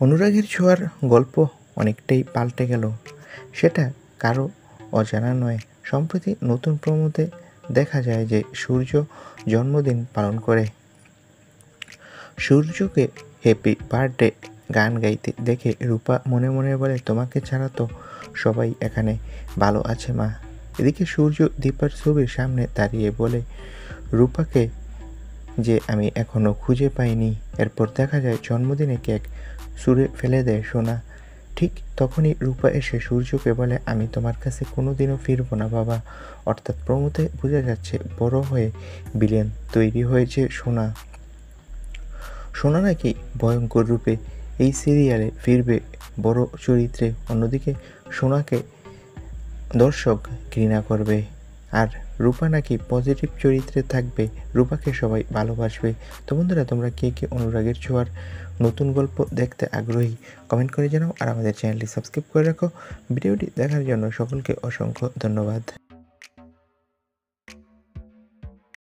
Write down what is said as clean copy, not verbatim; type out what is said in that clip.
অনুরাগের ছোঁয়ার গল্প অনেকটাই পাল্টে গেল, সেটা কারো অজানা নয়। সম্প্রতি নতুন প্রোমোতে দেখা যায় যে সূর্য জন্মদিন পালন করে। সূর্যকে হ্যাপি বার্থডে গান গাইতে দেখে রূপা মনে মনে বলে, তোমাকে ছাড়া তো সবাই এখানে ভালো আছে মা। এদিকে সূর্য দীপার ছবির সামনে দাঁড়িয়ে বলে রূপাকে যে আমি এখনো খুঁজে পাইনি। এরপর দেখা যায় জন্মদিনে কেক ছুঁড়ে ফেলে দেয় সোনা। ঠিক তখনই রূপা এসে সূর্যকে বলে, আমি তোমার কাছে কোনোদিনও ফিরবো না বাবা। অর্থাৎ প্রমোতে বোঝা যাচ্ছে বড় হয়ে বিলেন তৈরি হয়েছে সোনা। সোনা নাকি ভয়ঙ্কর রূপে এই সিরিয়ালে ফিরবে বড় চরিত্রে। অন্যদিকে সোনাকে দর্শক ঘৃণা করবে, আর রূপা নাকি পজিটিভ চরিত্রে থাকবে, রূপাকে সবাই ভালোবাসবে। তো বন্ধুরা, তোমরা কে কে অনুরাগের ছোঁয়ার নতুন গল্প দেখতে আগ্রহী কমেন্ট করে জানাও, আর আমাদের চ্যানেলটি সাবস্ক্রাইব করে রাখো। ভিডিওটি দেখার জন্য সকলকে অসংখ্য ধন্যবাদ।